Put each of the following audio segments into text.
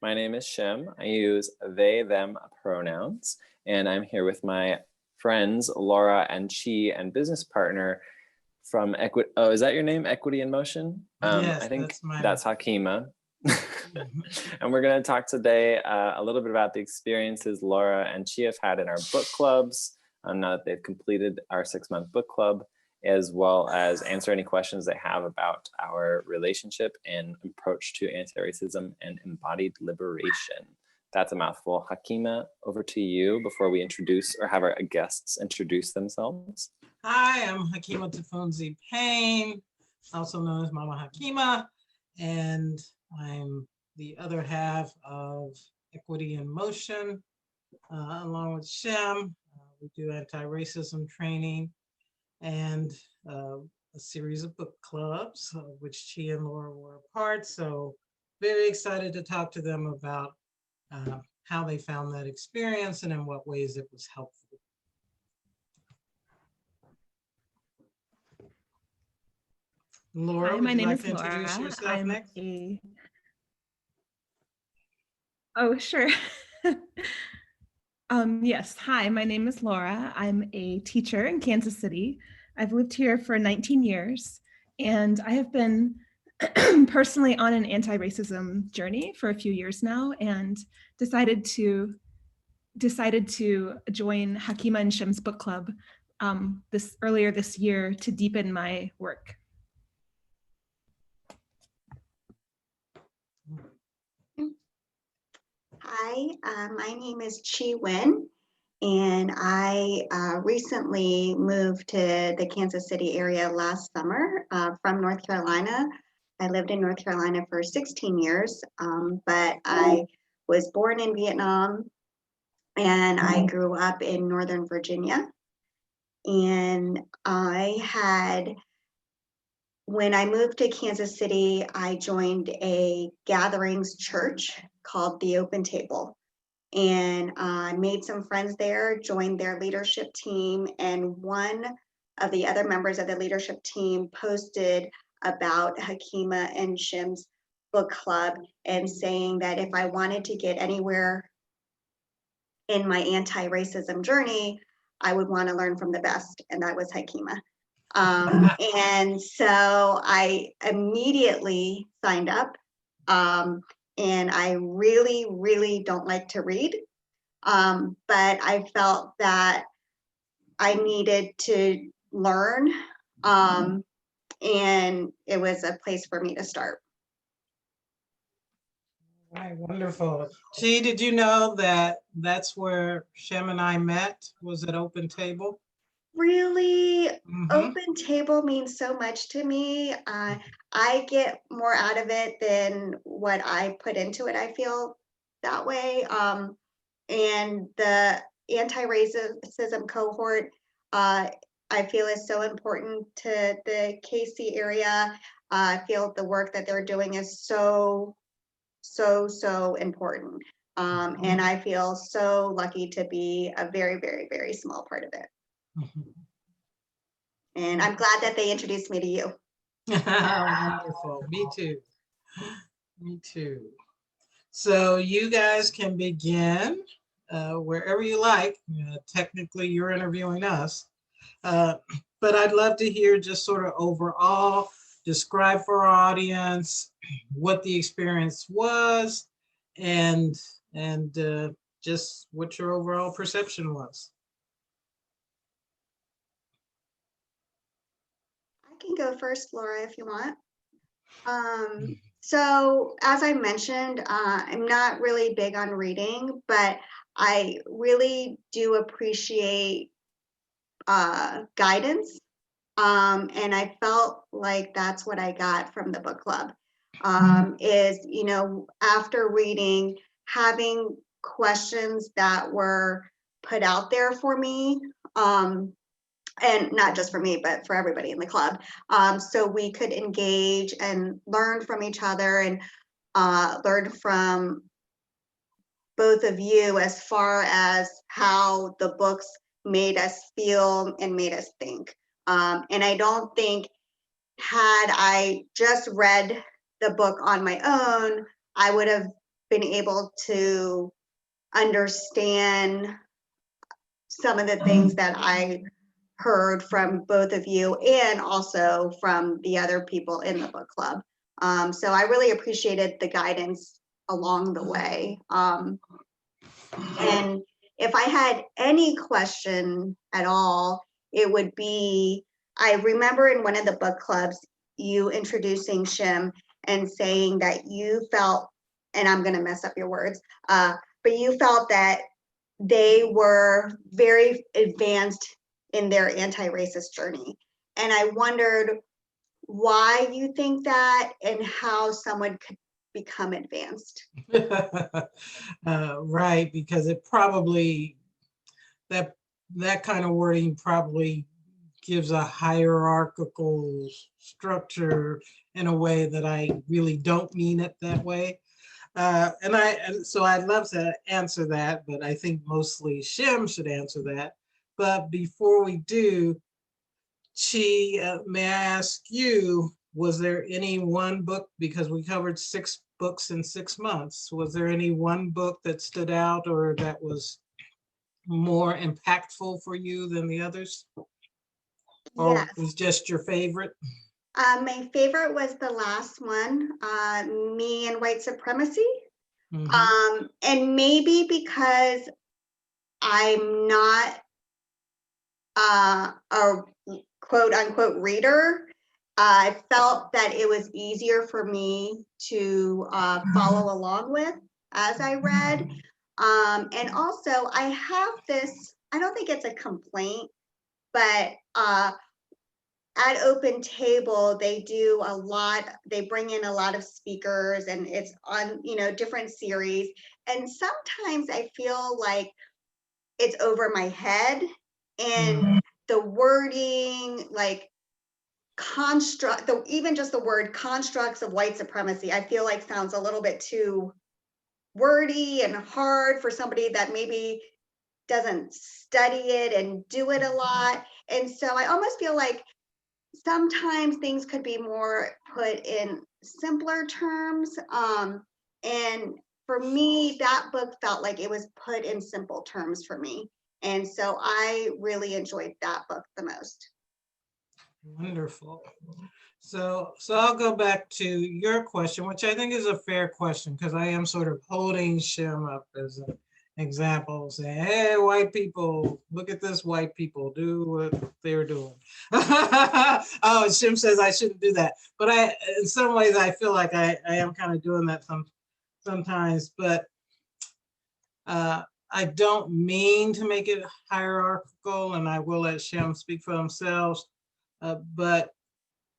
My name is Shym. I use they, them pronouns, and I'm here with my friends, Laura and Chi, and business partner from Equity. Oh, is that your name? Equity in Motion? Yes, I think that's Hakima. And we're going to talk today a little bit about the experiences Laura and Chi have had in our book clubs, now that they've completed our 6-month book club, as well as answer any questions they have about our relationship and approach to anti-racism and embodied liberation. That's a mouthful. Hakima, over to you before we introduce or have our guests introduce themselves. Hi, I'm Hakima Tafunzi Payne, also known as Mama Hakima, and I'm the other half of Equity in Motion, along with Shym. We do anti-racism training and a series of book clubs, which Chi and Laura were a part. So very excited to talk to them about how they found that experience and in what ways it was helpful. Laura, hi, would my you name like is to introduce Laura. yourself I'm next? Oh, sure. Yes, hi, my name is Laura. I'm a teacher in Kansas City. I've lived here for 19 years, and I have been personally on an anti-racism journey for a few years now, and decided to join Hakima and Shym's book club earlier this year to deepen my work. Hi, my name is Chi Nguyen, and I recently moved to the Kansas City area last summer from North Carolina. I lived in North Carolina for 16 years, but I was born in Vietnam and I grew up in Northern Virginia. And when I moved to Kansas City, I joined a gatherings church called the Open Table. And I made some friends there, joined their leadership team, and one of the other members of the leadership team posted about Hakima and Shym's book club and saying that if I wanted to get anywhere in my anti-racism journey, I would want to learn from the best, and that was Hakima. And so I immediately signed up. And I really, really don't like to read. But I felt that I needed to learn. And it was a place for me to start. All right, wonderful. Chi, did you know that that's where Shym and I met, was at Open Table? Really, Open Table means so much to me. I get more out of it than what I put into it. I feel that way. And the anti-racism cohort, I feel is so important to the KC area. I feel the work that they're doing is so important. And I feel so lucky to be a very, very, very small part of it. And I'm glad that they introduced me to you. Wonderful. Me too. Me too. So you guys can begin wherever you like. Technically, you're interviewing us. But I'd love to hear just sort of overall, describe for our audience what the experience was and just what your overall perception was. I can go first, Laura, if you want. So as I mentioned, I'm not really big on reading, but I really do appreciate guidance. And I felt like that's what I got from the book club, is, after reading, having questions that were put out there for me, and not just for me, but for everybody in the club. So we could engage and learn from each other and learn from both of you as far as how the books made us feel and made us think. And I don't think, had I just read the book on my own, I would have been able to understand some of the things that I heard from both of you and also from the other people in the book club. So I really appreciated the guidance along the way. And if I had any question at all, it would be, I remember in one of the book clubs, you introducing Shym and saying that you felt, and I'm going to mess up your words, but you felt that they were very advanced in their anti-racist journey. And I wondered why you think that and how someone could become advanced. Right, because it probably, that kind of wording probably gives a hierarchical structure in a way that I really don't mean it that way. And so I'd love to answer that, but I think mostly Shym should answer that. But before we do, Chi, may I ask you, was there any one book, because we covered 6 books in 6 months, was there any one book that stood out or that was more impactful for you than the others? Or Yes. was just your favorite? My favorite was the last one, Me and White Supremacy. And maybe because I'm not a quote unquote reader, I felt that it was easier for me to follow along with as I read. And also I have this, I don't think it's a complaint, but at Open Table, they do a lot, they bring in a lot of speakers and it's on, different series. And sometimes I feel like it's over my head and the wording, like even just the word constructs of white supremacy, I feel like sounds a little bit too wordy and hard for somebody that maybe doesn't study it and do it a lot. And so I almost feel like sometimes things could be more put in simpler terms. And for me, that book felt like it was put in simple terms for me. And so I really enjoyed that book the most. Wonderful. So I'll go back to your question, which I think is a fair question, because I am sort of holding Shym up as an example, saying, hey, white people, look at this, white people, do what they're doing. Oh, Shym says I shouldn't do that. But in some ways, I feel like I am kind of doing that sometimes, but I don't mean to make it hierarchical, and I will let Shym speak for themselves, but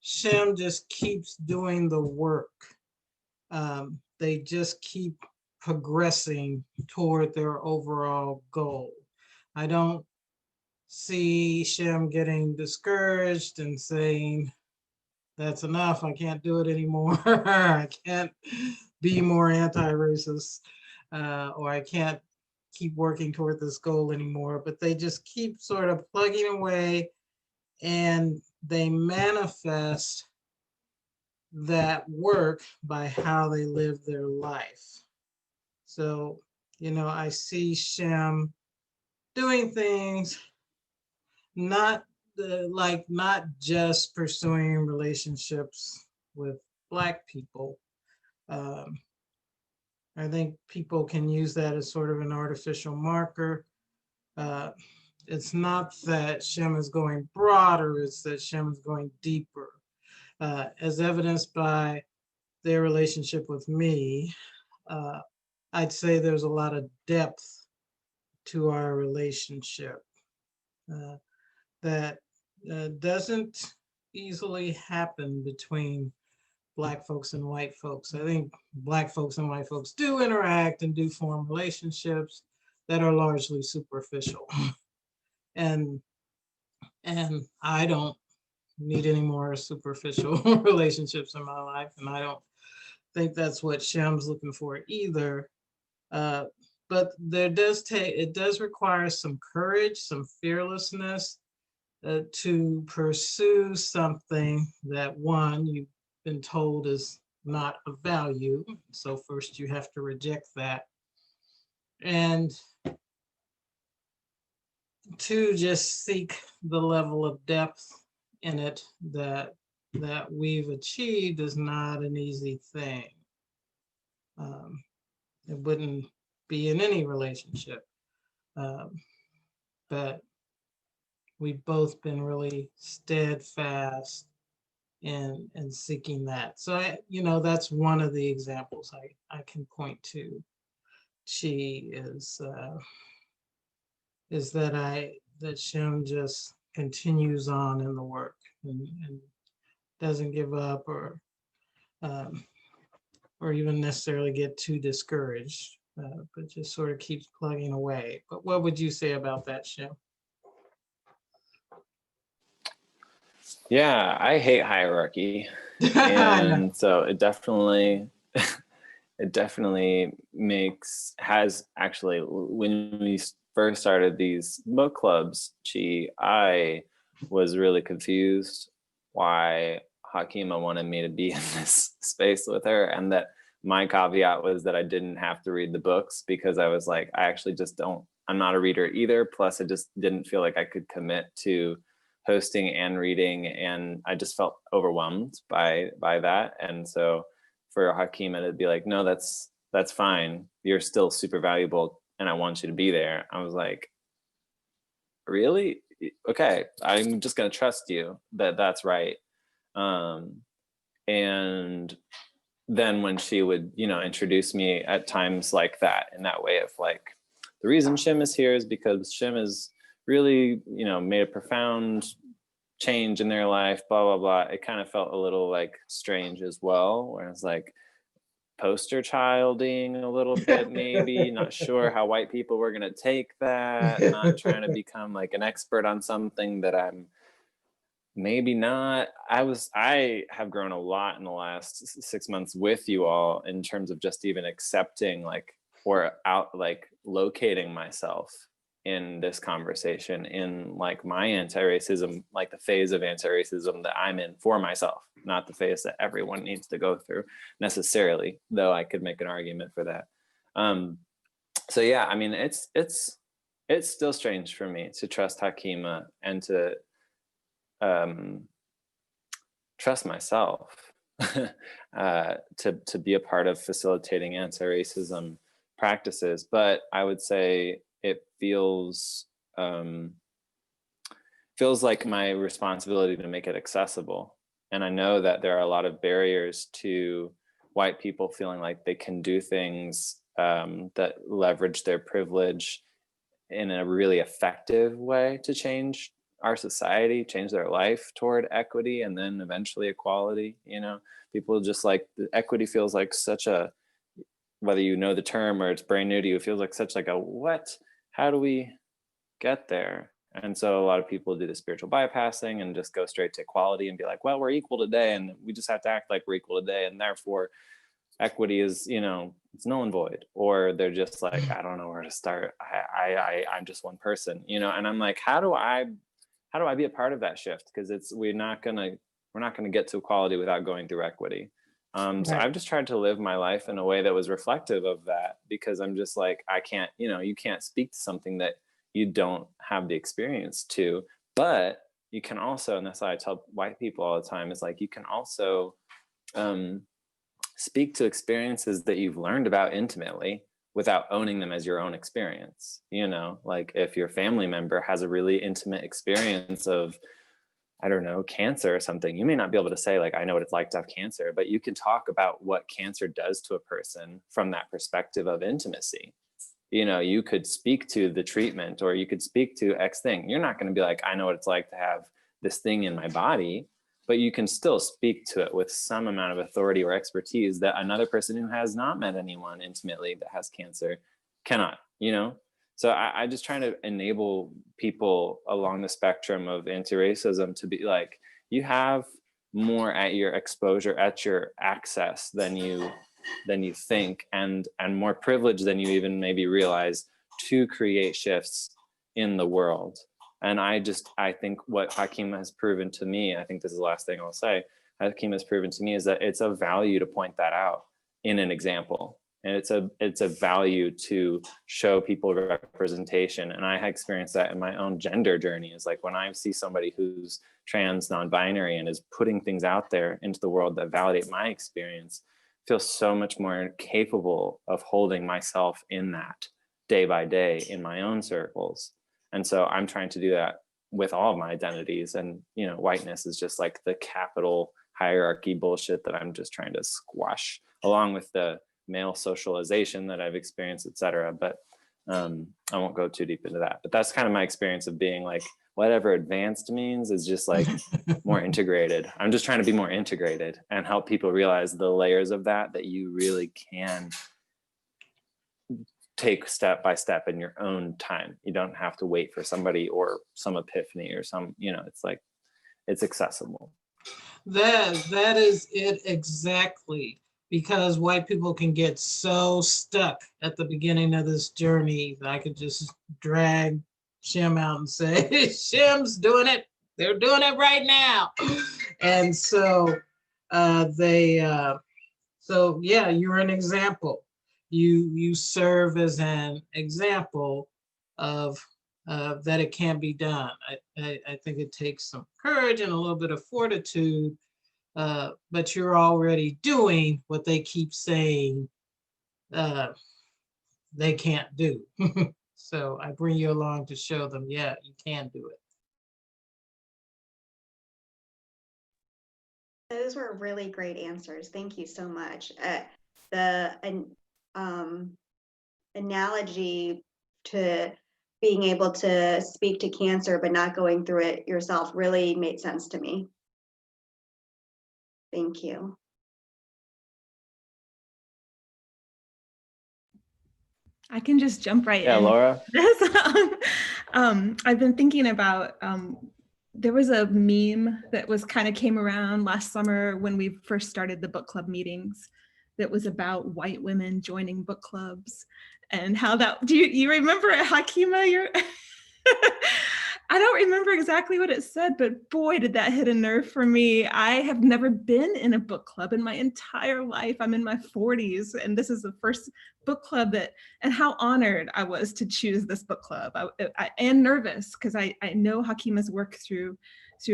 Shym just keeps doing the work. They just keep progressing toward their overall goal. I don't see Shym getting discouraged and saying, that's enough, I can't do it anymore. I can't be more anti-racist, or I can't keep working toward this goal anymore. But they just keep sort of plugging away, and they manifest that work by how they live their life. So, I see Shym doing things, not just pursuing relationships with Black people. I think people can use that as sort of an artificial marker. It's not that Shym is going broader, it's that Shym is going deeper. As evidenced by their relationship with me, I'd say there's a lot of depth to our relationship that doesn't easily happen between Black folks and white folks. I think Black folks and white folks do interact and do form relationships that are largely superficial. And I don't need any more superficial relationships in my life, and I don't think that's what Shym's looking for either. But it does require some courage, some fearlessness to pursue something that, one, you've been told is not of value. So first you have to reject that. And two, just seek the level of depth in it that we've achieved is not an easy thing. It wouldn't be in any relationship. But we've both been really steadfast in seeking that. So that's one of the examples I can point to. She is that Shym just continues on in the work and doesn't give up or even necessarily get too discouraged, but just sort of keeps plugging away. But what would you say about that, Shym? Yeah, I hate hierarchy. And so it definitely has actually, when we first started these book clubs, I was really confused why Hakima wanted me to be in this space with her, and that my caveat was that I didn't have to read the books, because I was like, I actually just I'm not a reader either. Plus I just didn't feel like I could commit to hosting and reading, and I just felt overwhelmed by that. And so for Hakima to be like, no, that's fine, you're still super valuable and I want you to be there, I was like, really? Okay, I'm just going to trust you that that's right. And then when she would introduce me at times like that, in that way of like, the reason Shym is here is because Shym has really made a profound change in their life, blah blah blah, it kind of felt a little like strange as well, where it's like poster childing a little bit, maybe not sure how white people were going to take that, not trying to become like an expert on something that I'm maybe not. I have grown a lot in the last 6 months with you all, in terms of just even accepting locating myself in this conversation, in like my anti-racism, like the phase of anti-racism that I'm in for myself, not the phase that everyone needs to go through necessarily, though I could make an argument for that. So yeah, I mean, it's still strange for me to trust Hakima and to trust myself to be a part of facilitating anti-racism practices. But I would say it feels like my responsibility to make it accessible. And I know that there are a lot of barriers to white people feeling like they can do things that leverage their privilege in a really effective way to change our society, change their life toward equity, and then eventually equality. People just like, equity feels like such a, whether you know the term or it's brand new to you, it feels like such like a what? How do we get there? And so a lot of people do the spiritual bypassing and just go straight to equality and be like, well, we're equal today and we just have to act like we're equal today, and therefore equity is, it's null and void. Or they're just like, I don't know where to start. I'm just one person, and I'm like, how do I be a part of that shift? Because we're not gonna get to equality without going through equity. So I've just tried to live my life in a way that was reflective of that, because I'm just like, I can't, you can't speak to something that you don't have the experience to. But you can also, and that's why I tell white people all the time, is like, you can also speak to experiences that you've learned about intimately without owning them as your own experience. Like if your family member has a really intimate experience of, I don't know, cancer or something, you may not be able to say like, I know what it's like to have cancer, but you can talk about what cancer does to a person from that perspective of intimacy. You could speak to the treatment, or you could speak to X thing. You're not going to be like, I know what it's like to have this thing in my body, but you can still speak to it with some amount of authority or expertise that another person who has not met anyone intimately that has cancer cannot, So I just try to enable people along the spectrum of anti-racism to be like, you have more at your exposure, at your access than you think, and more privilege than you even maybe realize, to create shifts in the world. And I think what Hakima has proven to me, I think this is the last thing I'll say, Hakima's proven to me is that it's a value to point that out in an example. And it's a value to show people representation. And I experienced that in my own gender journey. Is like when I see somebody who's trans, non-binary, and is putting things out there into the world that validate my experience, I feel so much more capable of holding myself in that day by day in my own circles. And so I'm trying to do that with all of my identities. And, you know, whiteness is just like the capital hierarchy bullshit that I'm just trying to squash, along with the male socialization that I've experienced, etc. But I won't go too deep into that. But that's kind of my experience of being like, whatever advanced means is just like more integrated. I'm just trying to be more integrated and help people realize the layers of that you really can take step by step in your own time. You don't have to wait for somebody or some epiphany or some, you know, it's like, it's accessible. That is it exactly. Because white people can get so stuck at the beginning of this journey that I could just drag Shym out and say, Shym's doing it. They're doing it right now. And so so yeah, you're an example. You serve as an example of that it can be done. I think it takes some courage and a little bit of fortitude, but you're already doing what they keep saying they can't do. So I bring you along to show them, yeah, you can do it. Those were really great answers. Thank you so much. The analogy to being able to speak to cancer but not going through it yourself really made sense to me. Thank you. I can just jump right in. Yeah, Laura. I've been thinking about, there was a meme that came around last summer when we first started the book club meetings that was about white women joining book clubs and how that, do you remember it, Hakima? I don't remember exactly what it said, but boy, did that hit a nerve for me. I have never been in a book club in my entire life. I'm in my 40s, and this is the first book club and how honored I was to choose this book club. And nervous, because I know Hakima's work through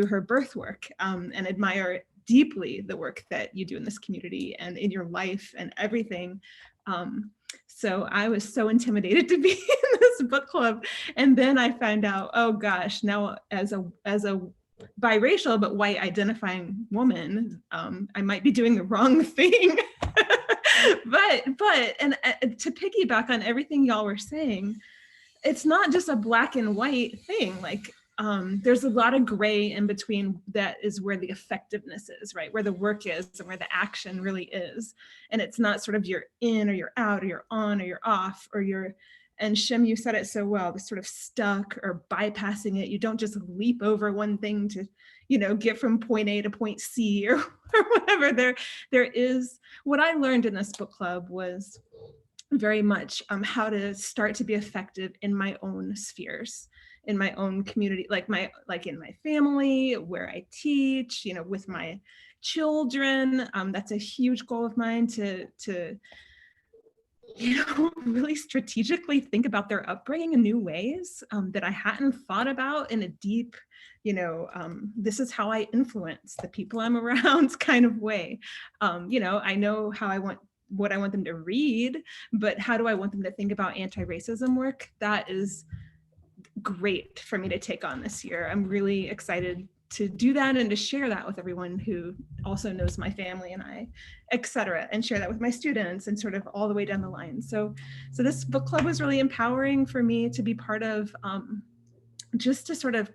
her birth work, and admire deeply the work that you do in this community and in your life and everything. So I was so intimidated to be in this book club. And then I found out, oh gosh, now as a biracial but white identifying woman, I might be doing the wrong thing. but to piggyback on everything y'all were saying, it's not just a black and white thing. Like, there's a lot of gray in between. That is where the effectiveness is, right? Where the work is and where the action really is. And it's not sort of you're in or you're out or you're on or you're off or you're, and Shym, you said it so well, the sort of stuck or bypassing it. You don't just leap over one thing to, get from point A to point C or whatever. There is, what I learned in this book club was very much how to start to be effective in my own spheres, in my own community, like in my family, where I teach, with my children. That's a huge goal of mine to really strategically think about their upbringing in new ways that I hadn't thought about in a deep, this is how I influence the people I'm around kind of way. I know what I want them to read, but how do I want them to think about anti-racism work? That is great for me to take on this year. I'm really excited to do that and to share that with everyone who also knows my family and I, et cetera, and share that with my students and sort of all the way down the line. So this book club was really empowering for me to be part of, just to sort of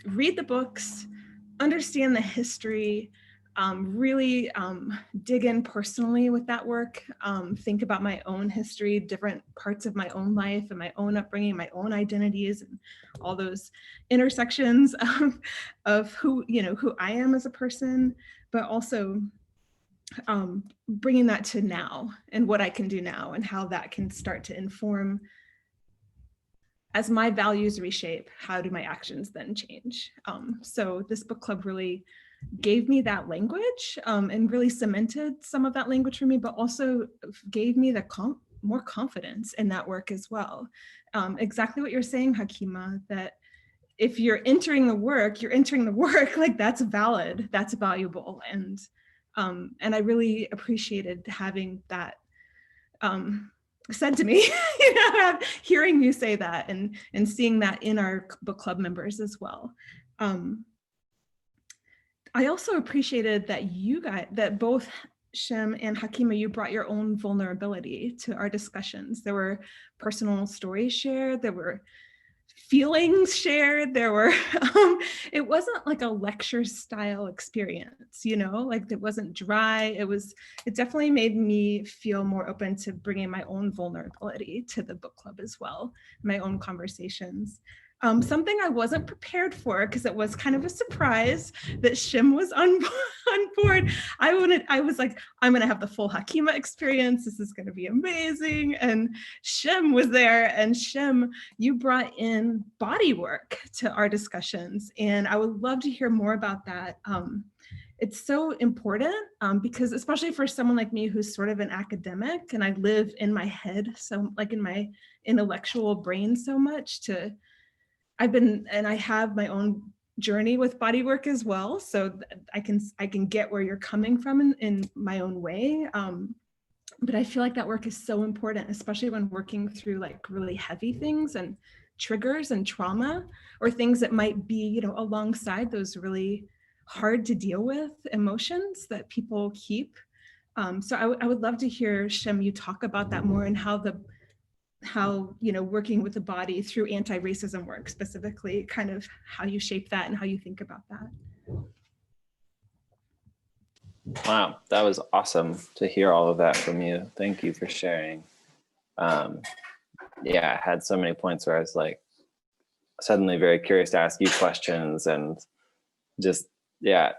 read the books, understand the history, really dig in personally with that work, think about my own history, different parts of my own life and my own upbringing, my own identities, and all those intersections of who I am as a person, but also bringing that to now and what I can do now and how that can start to inform as my values reshape, how do my actions then change? So this book club really gave me that language and really cemented some of that language for me, but also gave me the more confidence in that work as well. Exactly what you're saying, Hakima, that if you're entering the work, you're entering the work, like that's valid, that's valuable. And I really appreciated having that said to me, hearing you say that and seeing that in our book club members as well. I also appreciated that both Shym and Hakima, you brought your own vulnerability to our discussions. There were personal stories shared, there were feelings shared, there were, it wasn't like a lecture style experience, like it wasn't dry. It definitely made me feel more open to bringing my own vulnerability to the book club as well, my own conversations. Something I wasn't prepared for, because it was kind of a surprise that Shym was on board. I was like, I'm gonna have the full Hakima experience. This is gonna be amazing. And Shym was there, and Shym, you brought in body work to our discussions, and I would love to hear more about that. It's so important because especially for someone like me who's sort of an academic and I live in my head, so like in my intellectual brain so much, I have my own journey with body work as well, so I can get where you're coming from in my own way. But I feel like that work is so important, especially when working through like really heavy things and triggers and trauma, or things that might be, alongside those really hard to deal with emotions that people keep. So I would love to hear, Shym, you talk about that more, and how working with the body through anti-racism work specifically, kind of how you shape that and how you think about that. Wow, that was awesome to hear all of that from you. Thank you for sharing. Yeah, I had so many points where I was like suddenly very curious to ask you questions, and just, yeah,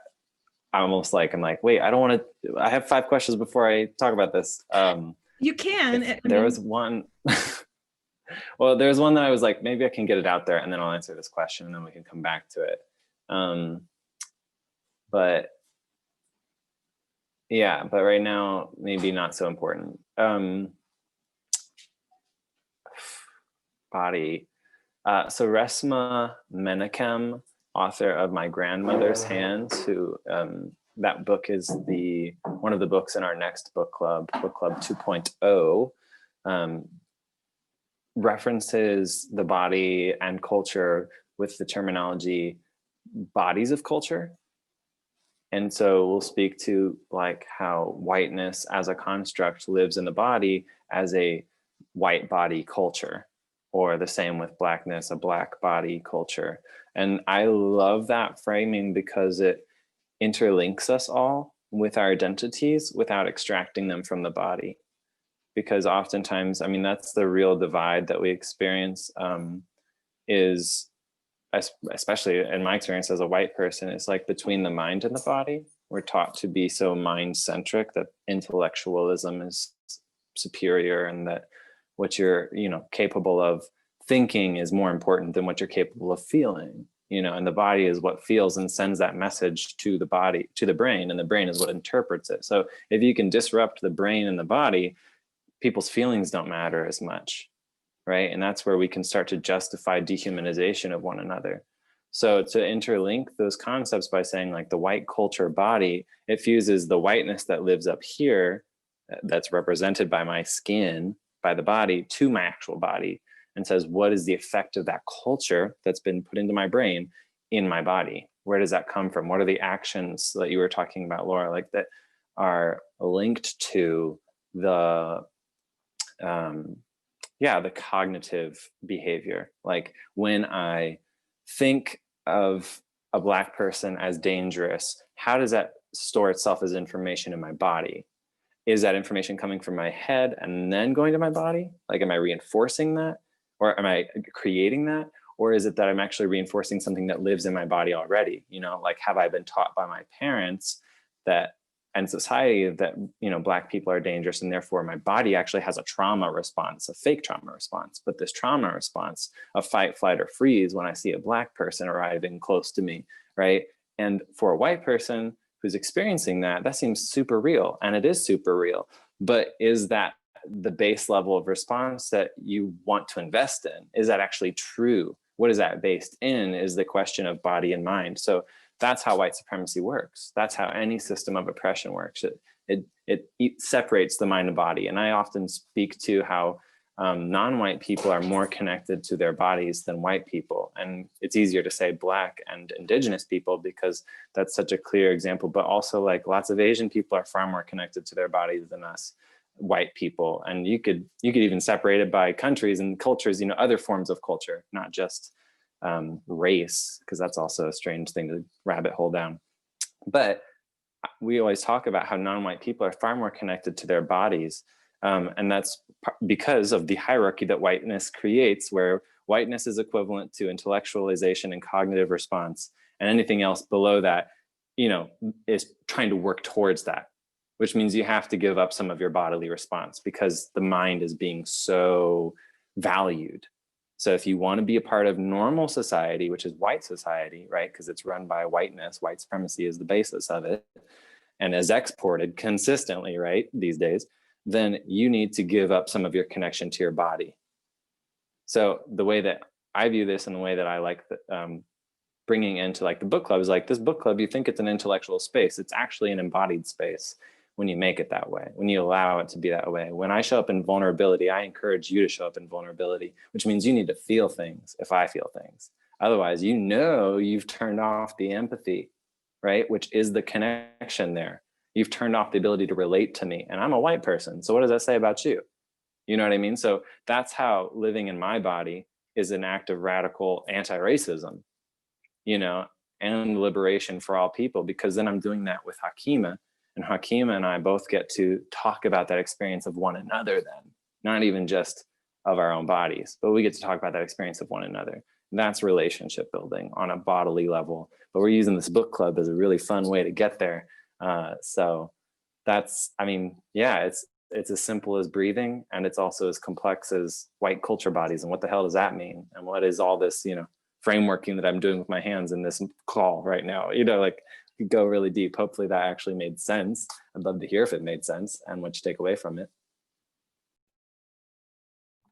I'm like, wait, I have 5 questions before I talk about this. You can. There was one. Well, there's one that I was like, maybe I can get it out there and then I'll answer this question and then we can come back to it. But yeah, but right now, maybe not so important. Body. So Resmaa Menakem, author of My Grandmother's Hands, who that book is one of the books in our next book club 2.0, references the body and culture with the terminology bodies of culture. And so we'll speak to like how whiteness as a construct lives in the body as a white body culture, or the same with blackness, a black body culture. And I love that framing because it interlinks us all with our identities without extracting them from the body. Because oftentimes, I mean, that's the real divide that we experience, is, especially in my experience as a white person, it's like between the mind and the body. We're taught to be so mind-centric that intellectualism is superior, and that what you're, capable of thinking is more important than what you're capable of feeling, and the body is what feels and sends that message to the body, to the brain, and the brain is what interprets it. So if you can disrupt the brain and the body, people's feelings don't matter as much, right? And that's where we can start to justify dehumanization of one another. So to interlink those concepts by saying like the white culture body, it fuses the whiteness that lives up here, that's represented by my skin, by the body, to my actual body, and says, what is the effect of that culture that's been put into my brain in my body? Where does that come from? What are the actions that you were talking about, Laura, like that are linked to the the cognitive behavior? Like when I think of a black person as dangerous, how does that store itself as information in my body? Is that information coming from my head and then going to my body? Like, am I reinforcing that? Or am I creating that? Or is it that I'm actually reinforcing something that lives in my body already? Like, have I been taught by my parents that and society that, Black people are dangerous, and therefore my body actually has a trauma response, a fake trauma response. But this trauma response of fight, flight, or freeze when I see a Black person arriving close to me, right? And for a white person who's experiencing that, that seems super real, and it is super real. But is that the base level of response that you want to invest in? Is that actually true? What is that based in is the question of body and mind. So that's how white supremacy works. That's how any system of oppression works. It separates the mind and body. And I often speak to how non-white people are more connected to their bodies than white people. And it's easier to say Black and Indigenous people because that's such a clear example, but also like lots of Asian people are far more connected to their bodies than us white people. And you could even separate it by countries and cultures, other forms of culture, not just race, because that's also a strange thing to rabbit hole down. But we always talk about how non-white people are far more connected to their bodies. And that's because of the hierarchy that whiteness creates, where whiteness is equivalent to intellectualization and cognitive response, and anything else below that, is trying to work towards that, which means you have to give up some of your bodily response because the mind is being so valued. So if you want to be a part of normal society, which is white society, right? Because it's run by whiteness, white supremacy is the basis of it, and is exported consistently, right, these days, then you need to give up some of your connection to your body. So the way that I view this and the way that I like bringing into like the book club is like, this book club, you think it's an intellectual space. It's actually an embodied space when you make it that way, when you allow it to be that way. When I show up in vulnerability, I encourage you to show up in vulnerability, which means you need to feel things if I feel things. Otherwise, you've turned off the empathy, right? Which is the connection there. You've turned off the ability to relate to me. And I'm a white person. So what does that say about you? You know what I mean? So that's how living in my body is an act of radical anti-racism, and liberation for all people, because then I'm doing that with Hakima. And Hakima and I both get to talk about that experience of one another then, not even just of our own bodies, but we get to talk about that experience of one another. And that's relationship building on a bodily level. But we're using this book club as a really fun way to get there. So that's, it's as simple as breathing, and it's also as complex as white culture bodies. And what the hell does that mean? And what is all this, frameworking that I'm doing with my hands in this call right now? Go really deep. Hopefully that actually made sense. I'd love to hear if it made sense and what you take away from it.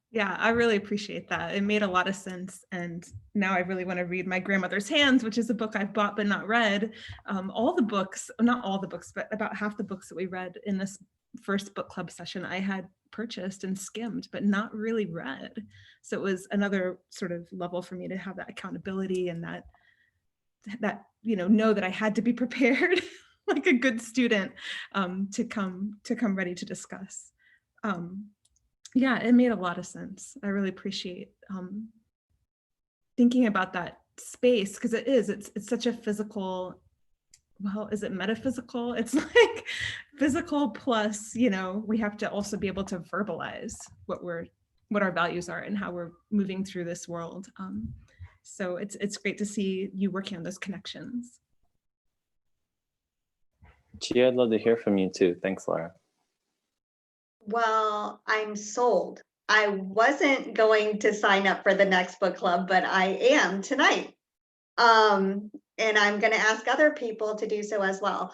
Yeah, I really appreciate that. It made a lot of sense. And now I really want to read My Grandmother's Hands, which is a book I've bought but not read. All the books, not all the books, but about half the books that we read in this first book club session, I had purchased and skimmed, but not really read. So it was another sort of level for me to have that accountability and that know that I had to be prepared like a good student to come ready to discuss. Yeah, it made a lot of sense. I really appreciate thinking about that space, because it's such a physical, well, is it metaphysical? It's like physical plus, we have to also be able to verbalize what our values are and how we're moving through this world. So it's great to see you working on those connections. Gia, I'd love to hear from you too. Thanks, Laura. Well, I'm sold. I wasn't going to sign up for the next book club, but I am tonight. And I'm going to ask other people to do so as well.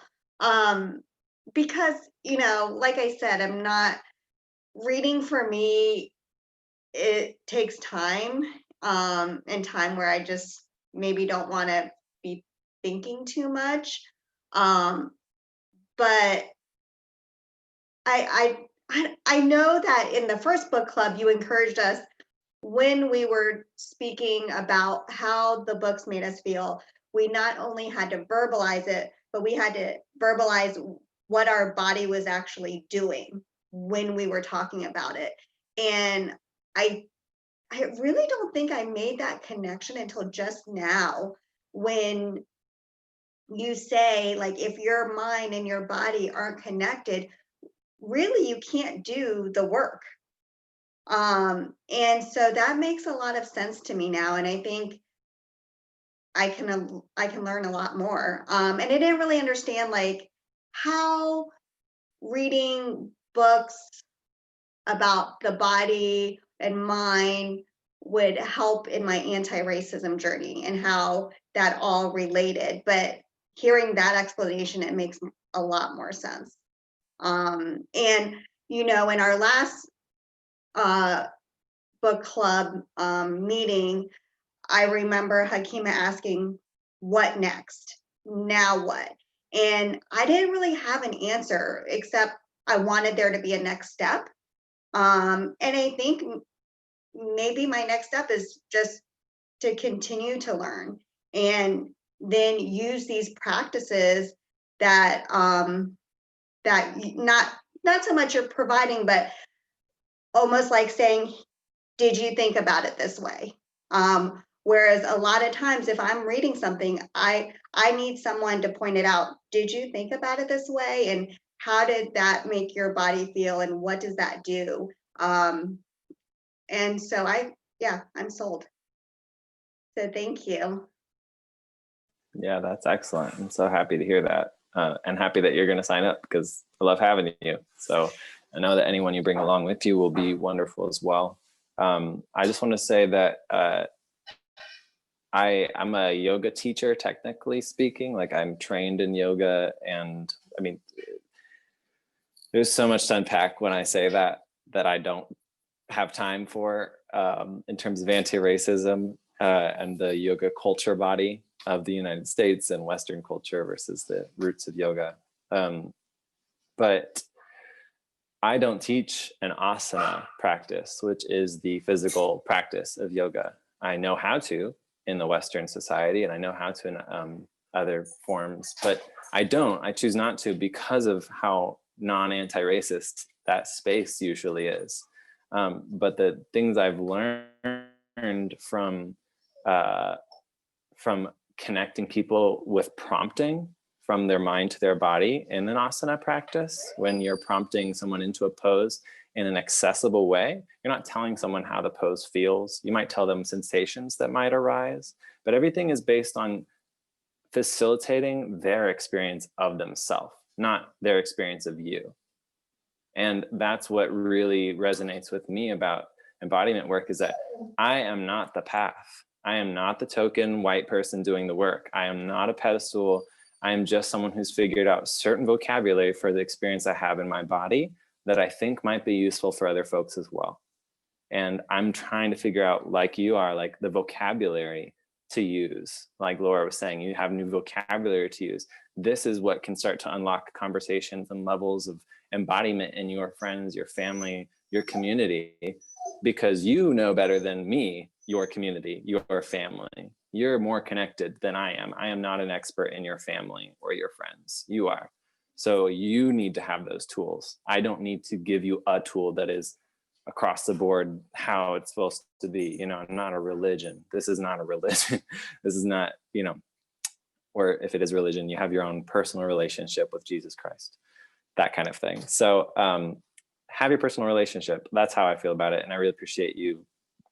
Because, like I said, I'm not reading. For me, it takes time, and time where I just maybe don't want to be thinking too much. But I know that in the first book club, you encouraged us when we were speaking about how the books made us feel. We not only had to verbalize it, but we had to verbalize what our body was actually doing when we were talking about it. And I really don't think I made that connection until just now, when you say, like, if your mind and your body aren't connected, really you can't do the work. And so that makes a lot of sense to me now, and I think I can learn a lot more. And I didn't really understand like how reading books about the body and mind would help in my anti-racism journey and how that all related. But hearing that explanation, it makes a lot more sense. And, in our last book club meeting, I remember Hakima asking, what next? Now what? And I didn't really have an answer, except I wanted there to be a next step. And I think maybe my next step is just to continue to learn and then use these practices that not so much you're providing, but almost like saying, did you think about it this way? Whereas a lot of times if I'm reading something, I need someone to point it out. Did you think about it this way? And how did that make your body feel? And what does that do? And so I'm sold. So thank you. Yeah, that's excellent. I'm so happy to hear that, and happy that you're going to sign up, because I love having you. So I know that anyone you bring along with you will be wonderful as well. I just want to say that I'm a yoga teacher, technically speaking. Like, I'm trained in yoga, and I mean, there's so much to unpack when I say that I don't have time for, in terms of anti-racism and the yoga culture body of the United States and Western culture versus the roots of yoga. But I don't teach an asana practice, which is the physical practice of yoga. I know how to in the Western society, and I know how to in other forms, but I choose not to, because of how non-anti-racist that space usually is. But the things I've learned from connecting people with prompting from their mind to their body in an asana practice, when you're prompting someone into a pose in an accessible way, you're not telling someone how the pose feels. You might tell them sensations that might arise, but everything is based on facilitating their experience of themselves, not their experience of you. And that's what really resonates with me about embodiment work, is that I am not the path. I am not the token white person doing the work. I am not a pedestal. I am just someone who's figured out certain vocabulary for the experience I have in my body that I think might be useful for other folks as well. And I'm trying to figure out, like you are, like the vocabulary to use. Like Laura was saying, you have new vocabulary to use. This is what can start to unlock conversations and levels of embodiment in your friends, your family, your community, because you know better than me your community, your family. You're more connected than I am. I am not an expert in your family or your friends. You are. So you need to have those tools. I don't need to give you a tool that is across the board how it's supposed to be. I'm not a religion. This is not a religion. This is not, or if it is religion, you have your own personal relationship with Jesus Christ, that kind of thing. So have your personal relationship. That's how I feel about it. And I really appreciate you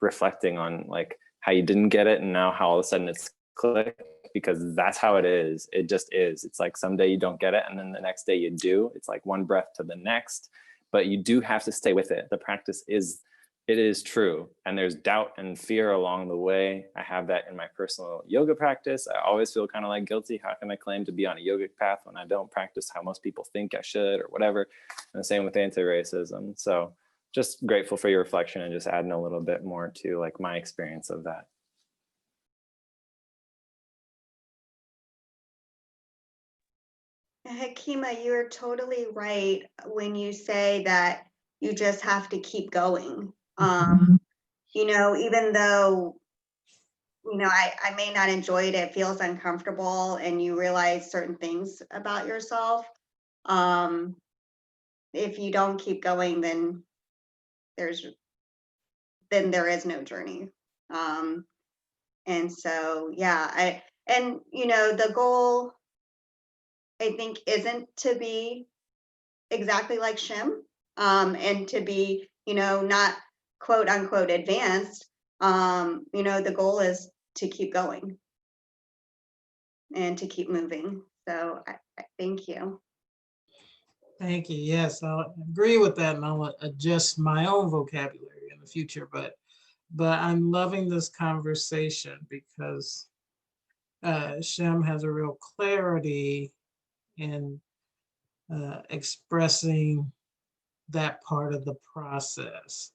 reflecting on like how you didn't get it and now how all of a sudden it's clicked, because that's how it is. It just is. It's like someday you don't get it and then the next day you do. It's like one breath to the next, but you do have to stay with it. The practice is true. And there's doubt and fear along the way. I have that in my personal yoga practice. I always feel kind of like guilty. How can I claim to be on a yogic path when I don't practice how most people think I should or whatever? And the same with anti-racism. So just grateful for your reflection and just adding a little bit more to like my experience of that. Hakima, you're totally right when you say that you just have to keep going. Even though, I may not enjoy it, it feels uncomfortable and you realize certain things about yourself. If you don't keep going, then there is no journey. And so, the goal, I think, isn't to be exactly like Shym, and to be, not quote unquote advanced. The goal is to keep going and to keep moving. So I thank you. Thank you. Yes, I'll agree with that, and I'll adjust my own vocabulary in the future. But I'm loving this conversation because Shym has a real clarity in expressing that part of the process,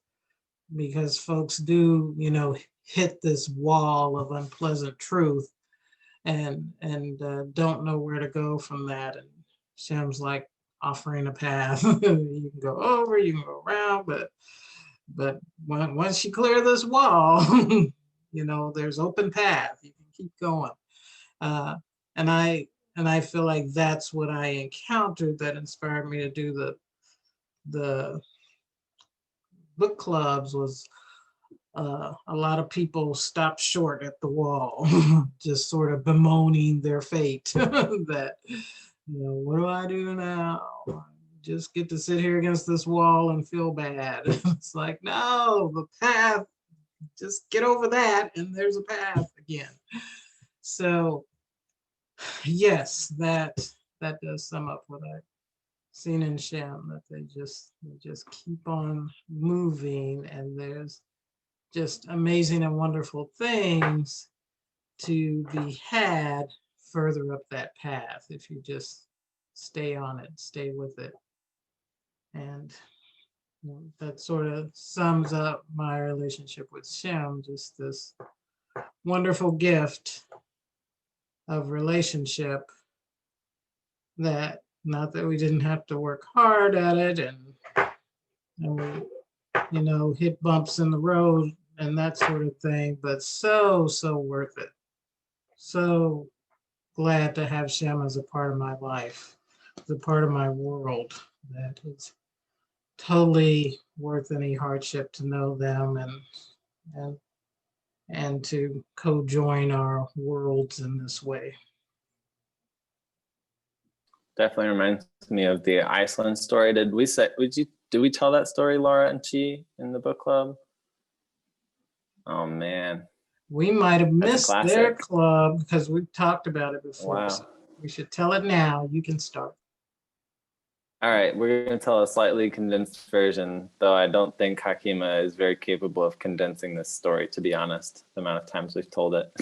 because folks do, hit this wall of unpleasant truth and don't know where to go from that. And Shym's like offering a path. You can go over, you can go around, but once you clear this wall, there's open path. You can keep going. And I feel like that's what I encountered that inspired me to do the book clubs was a lot of people stopped short at the wall, just sort of bemoaning their fate that, what do I do now? Just get to sit here against this wall and feel bad. It's like, no, the path, just get over that and there's a path again. So yes, that does sum up what I've seen in Shym, that they just keep on moving, and there's just amazing and wonderful things to be had further up that path if you just stay on it, stay with it. And that sort of sums up my relationship with Shym, just this wonderful gift of relationship that, not that we didn't have to work hard at it and we, hit bumps in the road and that sort of thing, but so worth it. So glad to have Shym as a part of my life, as a part of my world, that it's totally worth any hardship to know them and to co-join our worlds in this way. Definitely reminds me of the Iceland story. Did we tell that story, Laura and Chi, in the book club? Oh man. We might have missed their classic. club because we've talked about it before. Wow. So we should tell it now. You can start. All right, we're going to tell a slightly condensed version, though I don't think Hakima is very capable of condensing this story, to be honest, the amount of times we've told it.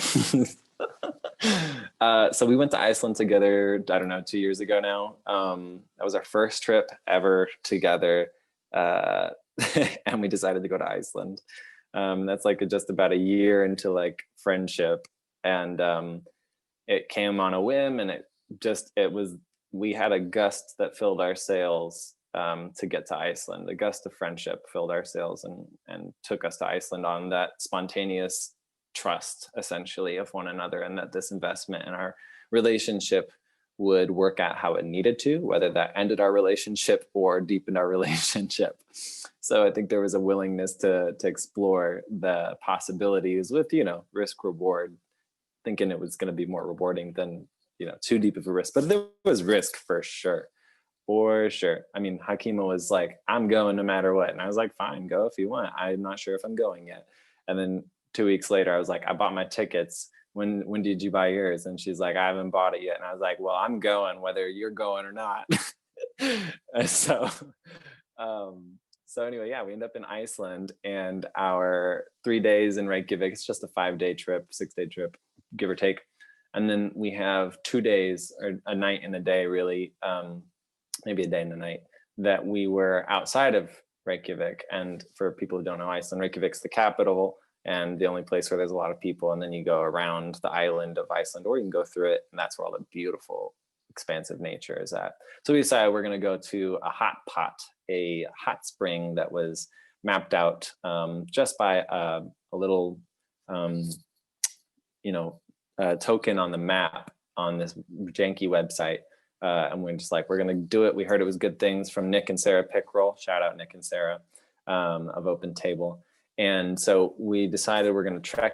So we went to Iceland together, I don't know, 2 years ago now. That was our first trip ever together. And we decided to go to Iceland. That's like just about a year into like friendship. And it came on a whim, and we had a gust that filled our sails to get to Iceland. A gust of friendship filled our sails and took us to Iceland on that spontaneous trust, essentially, of one another, and that this investment in our relationship would work out how it needed to, whether that ended our relationship or deepened our relationship. So I think there was a willingness to explore the possibilities with, risk reward, thinking it was going to be more rewarding than, too deep of a risk. But there was risk for sure. I mean, Hakima was like, I'm going no matter what. And I was like, fine, go if you want. I'm not sure if I'm going yet. And then 2 weeks later, I was like, I bought my tickets. When did you buy yours? And she's like, I haven't bought it yet. And I was like, well, I'm going whether you're going or not. So anyway, yeah, we end up in Iceland, and our 3 days in Reykjavik, it's just a 5-day trip, 6-day trip, give or take. And then we have 2 days, or a night and a day, really, maybe a day and a night, that we were outside of Reykjavik. And for people who don't know Iceland, Reykjavik's the capital and the only place where there's a lot of people. And then you go around the island of Iceland, or you can go through it, and that's where all the beautiful, expansive nature is at. So we decided we're going to go to a hot pot, a hot spring that was mapped out just by a little, token on the map on this janky website. And we're just like, we're going to do it. We heard it was good things from Nick and Sarah Pickrell. Shout out Nick and Sarah of Open Table. And so we decided we're going to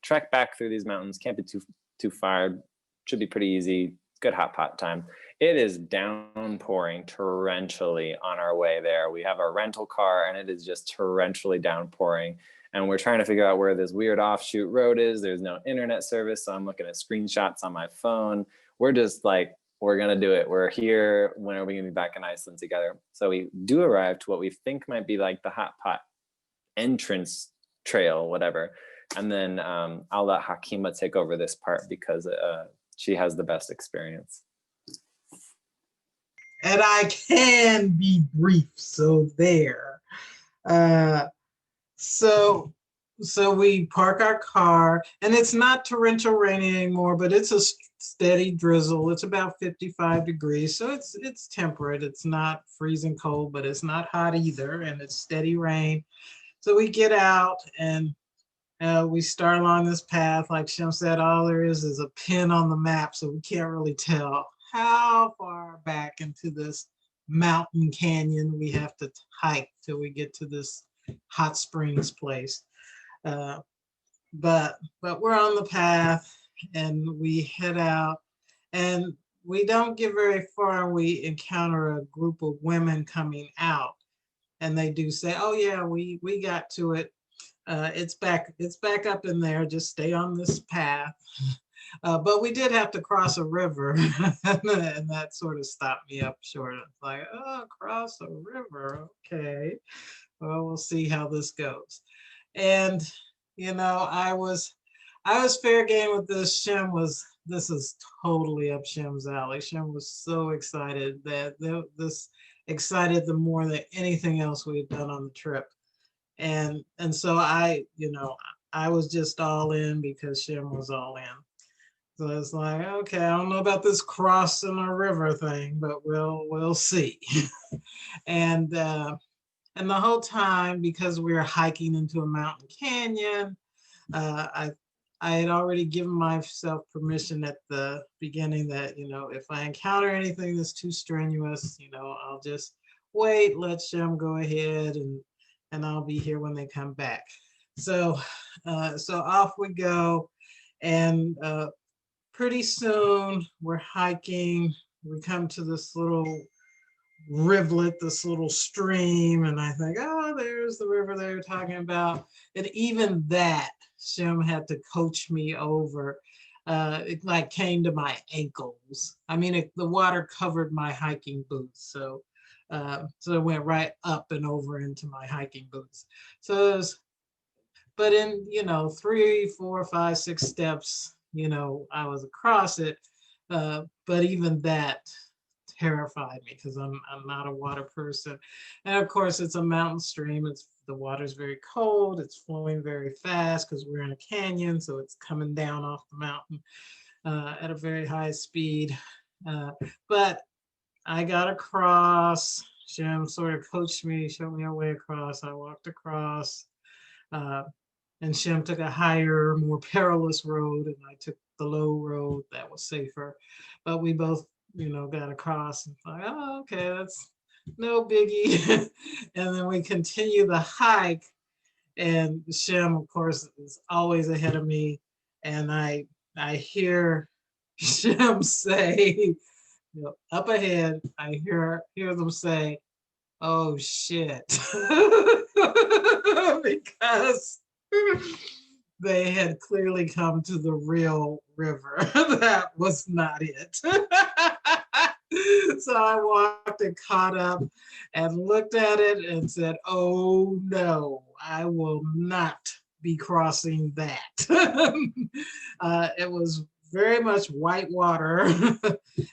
trek back through these mountains. Can't be too far. Should be pretty easy. Good hot pot time. It is downpouring torrentially on our way there. We have a rental car, and it is just torrentially downpouring. And we're trying to figure out where this weird offshoot road is. There's no internet service, so I'm looking at screenshots on my phone. We're just like we're gonna do it. We're here. When are we gonna be back in Iceland together? So we do arrive to what we think might be like the hot pot entrance trail, whatever. And then I'll let Hakima take over this part because she has the best experience. And I can be brief, so there. So we park our car, and it's not torrential rain anymore, but it's a steady drizzle. It's about 55 degrees, so it's temperate. It's not freezing cold, but it's not hot either, and it's steady rain. So we get out, and we start along this path. Like Shym said, all there is a pin on the map, so we can't really tell how far back into this mountain canyon we have to hike till we get to this hot springs place. But we're on the path, and we head out, and we don't get very far, and we encounter a group of women coming out, and they do say, "Oh yeah, we got to it. It's back up in there. Just stay on this path." But we did have to cross a river, and that sort of stopped me up short. It's like, oh, cross a river, okay. Well, we'll see how this goes. And I was fair game with this. This is totally up Shym's alley. Shym was so excited that this excited them more than anything else we had done on the trip. And so I was just all in because Shym was all in. So it's like, okay, I don't know about this crossing a river thing, but we'll see. And the whole time, because we were hiking into a mountain canyon, I had already given myself permission at the beginning that, if I encounter anything that's too strenuous, I'll just wait, let Shym go ahead, and I'll be here when they come back. So off we go, and pretty soon we're hiking. We come to this little rivulet, this little stream, and I think, oh, there's the river they were talking about. And even that, Shym had to coach me over. It like came to my ankles. I mean, the water covered my hiking boots, so it went right up and over into my hiking boots. So it was, but in 3, 4, 5, 6 steps, I was across it. But even that terrified me because I'm not a water person. And of course, it's a mountain stream. The water's very cold. It's flowing very fast because we're in a canyon, so it's coming down off the mountain at a very high speed. But I got across. Shym sort of coached me, showed me a way across. I walked across, and Shym took a higher, more perilous road, and I took the low road that was safer. But we both got across and thought, oh, okay, that's no biggie. And then we continue the hike, and Shym, of course, is always ahead of me. And I hear Shym say, up ahead, I hear them say, oh shit. Because they had clearly come to the real river. That was not it. So I walked and caught up and looked at it and said, oh no, I will not be crossing that. It was very much white water,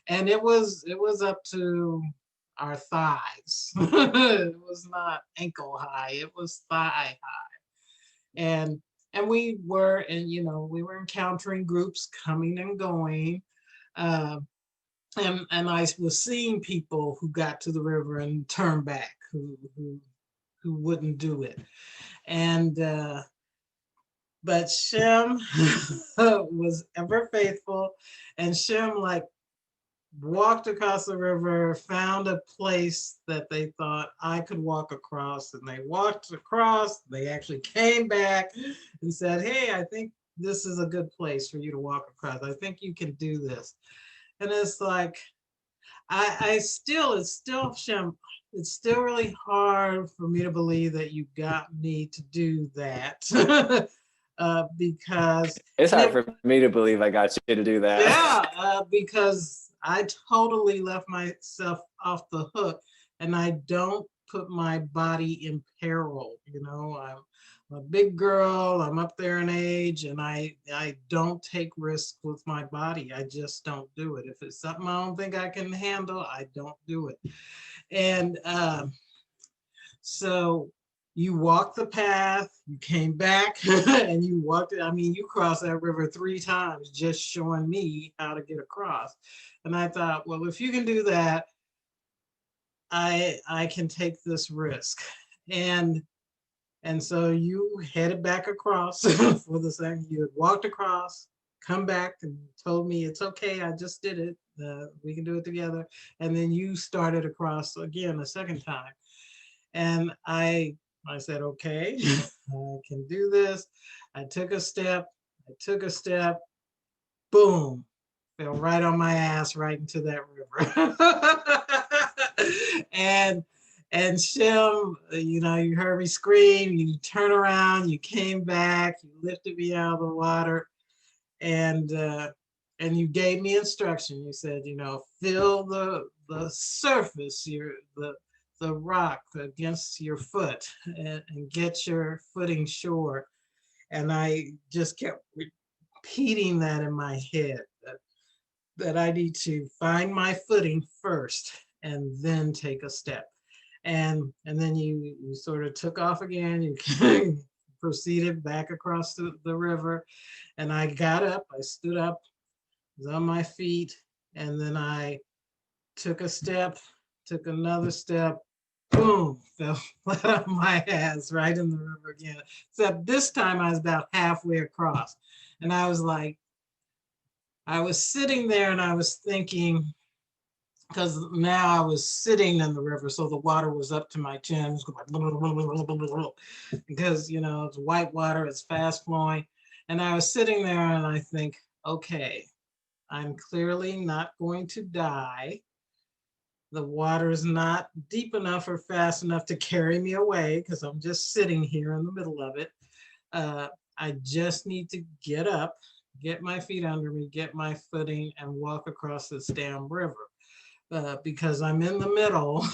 and it was up to our thighs. It was not ankle high, it was thigh high. And we were encountering groups coming and going. And I was seeing people who got to the river and turned back, who wouldn't do it. And but Shym was ever faithful, and Shym walked across the river, found a place that they thought I could walk across, and they walked across. They actually came back and said, hey, I think this is a good place for you to walk across. I think you can do this. And it's like, it's still Shym, it's still really hard for me to believe that you got me to do that. Because it's hard for me to believe I got you to do that. Yeah, because I totally left myself off the hook, and I don't put my body in peril. You know, I'm a big girl, I'm up there in age, and I don't take risks with my body. I just don't do it. If it's something I don't think I can handle, I don't do it. And so you walked the path, you came back and you walked it. I mean, you crossed that river 3 times just showing me how to get across. And I thought, well, if you can do that, I can take this risk. And so you headed back across for the second. You had walked across, come back and told me it's okay, I just did it. We can do it together. And then you started across again a second time. And I said, okay, I can do this. I took a step, boom, fell right on my ass right into that river. and Shym, you know, you heard me scream, you turn around, you came back, you lifted me out of the water, and you gave me instruction. You said, you know, feel the surface, the rock against your foot, and get your footing sure. And I just kept repeating that in my head, that I need to find my footing first and then take a step. And then you sort of took off again. You proceeded back across the river, and I got up, I stood up, was on my feet, and then I took a step, took another step, boom, fell flat on my ass right in the river again. Except this time I was about halfway across. And I was like, I was sitting there and I was thinking, because now I was sitting in the river, so the water was up to my chin. It was like, because, you know, it's white water, it's fast flowing. And I was sitting there and I think, okay, I'm clearly not going to die. The water is not deep enough or fast enough to carry me away because I'm just sitting here in the middle of it. I just need to get up, get my feet under me, get my footing, and walk across this damn river. Because I'm in the middle.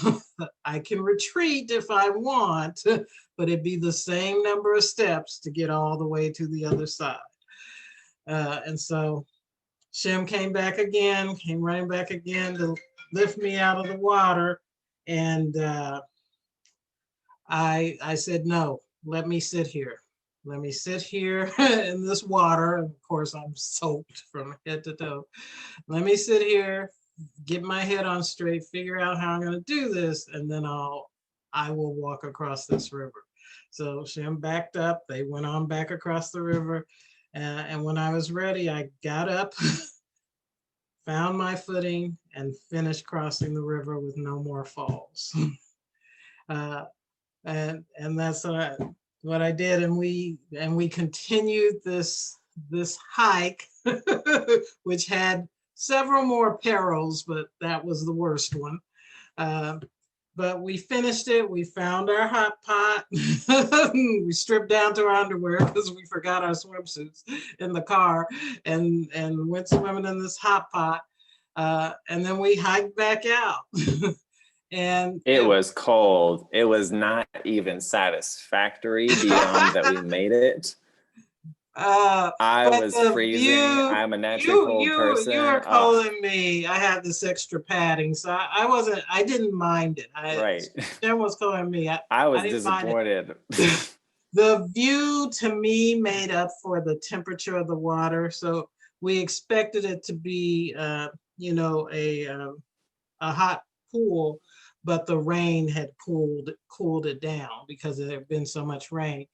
I can retreat if I want, but it'd be the same number of steps to get all the way to the other side. And so Shym came running back again to lift me out of the water. And I said, no, let me sit here. Let me sit here in this water. Of course, I'm soaked from head to toe. Let me sit here, get my head on straight, figure out how I'm going to do this, and then I will walk across this river. So Shym backed up. They went on back across the river. And when I was ready, I got up, found my footing, and finished crossing the river with no more falls. And that's what I did. And we continued this hike, which had several more perils, but that was the worst one. But we finished it. We found our hot pot. We stripped down to our underwear because we forgot our swimsuits in the car, and went swimming in this hot pot. And then we hiked back out. And it was cold. It was not even satisfactory beyond that we made it. I was freezing. I'm a natural cold person. You were colder than me. I had this extra padding, so I didn't mind it. Right. Shym was colder than me. I was disappointed. The view to me made up for the temperature of the water. So we expected it to be, you know, a hot pool, but the rain had cooled it down because there had been so much rain.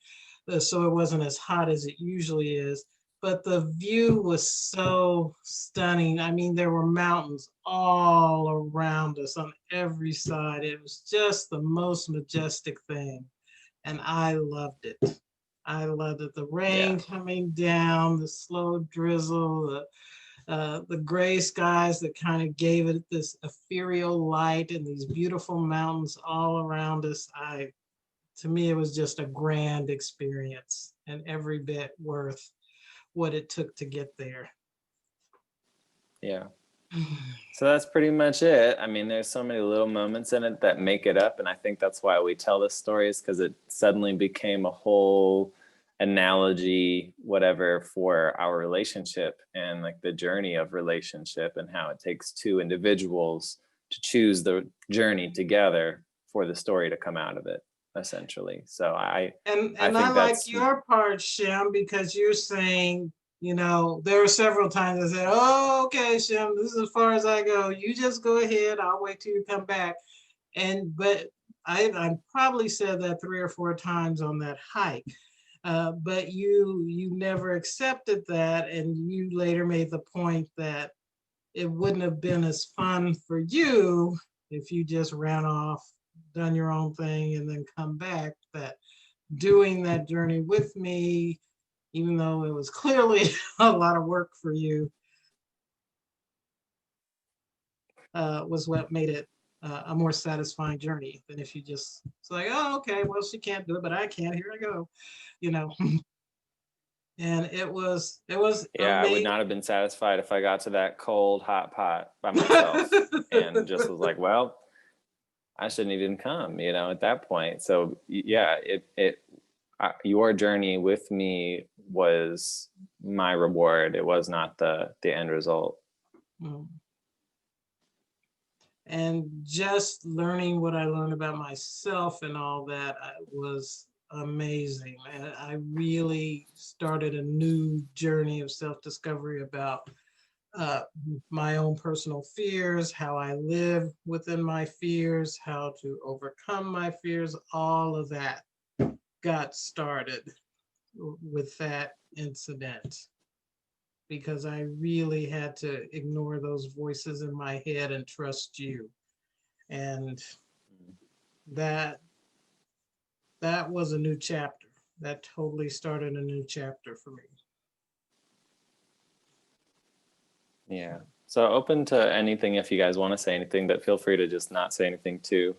So it wasn't as hot as it usually is, but the view was so stunning. I mean, there were mountains all around us on every side. It was just the most majestic thing, and I loved it. I loved it. The rain coming down, the slow drizzle, the gray skies that kind of gave it this ethereal light, and these beautiful mountains all around us. To me, it was just a grand experience, and every bit worth what it took to get there. Yeah. So that's pretty much it. I mean, there's so many little moments in it that make it up. And I think that's why we tell this story, is because it suddenly became a whole analogy, whatever, for our relationship and like the journey of relationship, and how it takes two individuals to choose the journey together for the story to come out of it, essentially. So I And think I like that's, your part, Shym, because you're saying, there were several times I said, "Oh, okay, Shym, this is as far as I go. You just go ahead. I'll wait till you come back." But I probably said that 3 or 4 times on that hike. But you never accepted that, and you later made the point that it wouldn't have been as fun for you if you just ran off, done your own thing, and then come back. That doing that journey with me, even though it was clearly a lot of work for you, was what made it a more satisfying journey than if you just, it's like, "Oh, okay, well, she can't do it, but I can. Here I go," you know. And it was yeah, I would amazing. not have been satisfied if I got to that cold, hot pot by myself and just was like, well, I shouldn't even come, at that point. So yeah, your journey with me was my reward. It was not the end result. Mm. And just learning what I learned about myself and all that was amazing. I really started a new journey of self-discovery about my own personal fears, how I live within my fears, how to overcome my fears. All of that got started with that incident, because I really had to ignore those voices in my head and trust you. And that was a new chapter. That totally started a new chapter for me. Yeah. So open to anything if you guys want to say anything, but feel free to just not say anything too.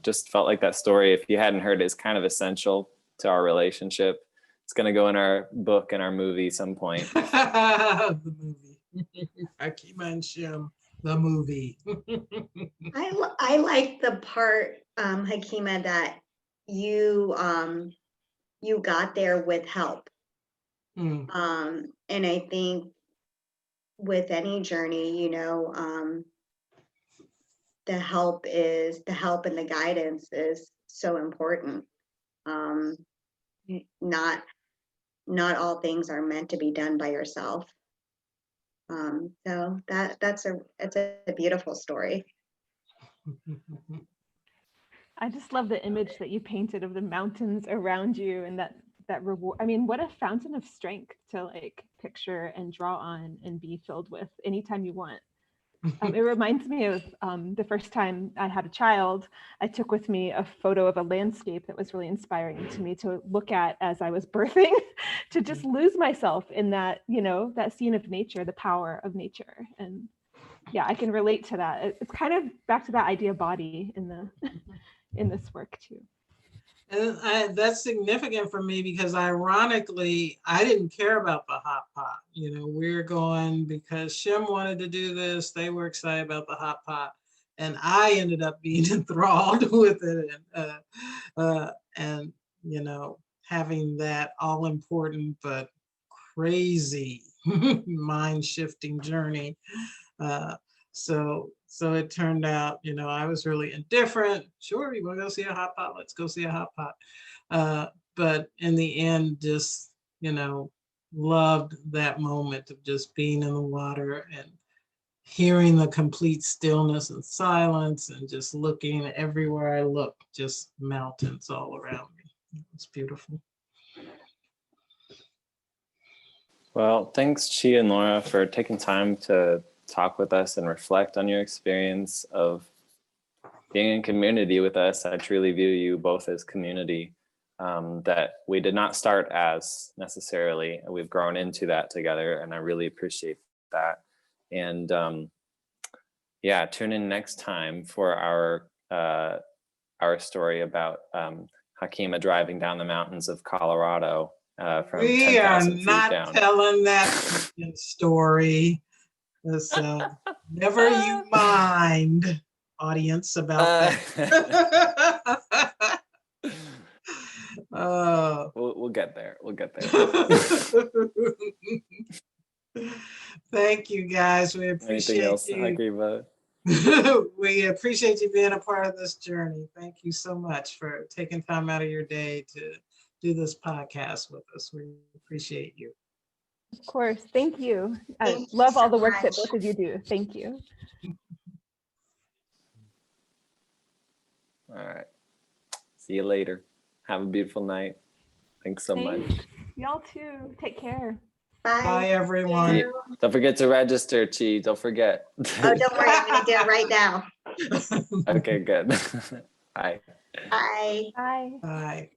Just felt like that story, if you hadn't heard it, is kind of essential to our relationship. It's going to go in our book and our movie some point. The movie. Hakima Shym, the movie. I like the part, Hakima, that you you got there with help. Mm. And I think with any journey, the help and the guidance is so important. Not all things are meant to be done by yourself. So it's a beautiful story. I just love the image that you painted of the mountains around you, and that reward. I mean, what a fountain of strength to like picture and draw on and be filled with anytime you want. It reminds me of the first time I had a child. I took with me a photo of a landscape that was really inspiring to me to look at as I was birthing, to just lose myself in that, that scene of nature, the power of nature. And yeah, I can relate to that. It's kind of back to that idea body in this work too. And that's significant for me because ironically, I didn't care about the hot pot. We're going because Shym wanted to do this. They were excited about the hot pot. And I ended up being enthralled with it. And having that all important but crazy mind-shifting journey. So it turned out, I was really indifferent. Sure, you want to go see a hot pot? Let's go see a hot pot. But in the end, just, loved that moment of just being in the water and hearing the complete stillness and silence and just looking everywhere I look, just mountains all around me. It's beautiful. Well, thanks, Chia and Laura, for taking time to talk with us and reflect on your experience of being in community with us. I truly view you both as community, that we did not start as necessarily. We've grown into that together, and I really appreciate that. And tune in next time for our story about Hakima driving down the mountains of Colorado from We are 10,000 feet not down. telling that story. So never you mind, audience, about that. We'll get there. We'll get there. Thank you, guys. We Anything appreciate else, you. Hakima? We appreciate you being a part of this journey. Thank you so much for taking time out of your day to do this podcast with us. We appreciate you. Of course. Thank you. I Thank you love all so the work that much. both of you do. Thank you. All right. See you later. Have a beautiful night. Thanks so much. Thanks. Y'all too. Take care. Bye, Bye. everyone. See you. Don't forget to register, Chi. Don't forget. Oh, don't worry, I'm gonna do it right now. Okay, good. Bye. Bye. Bye. Bye.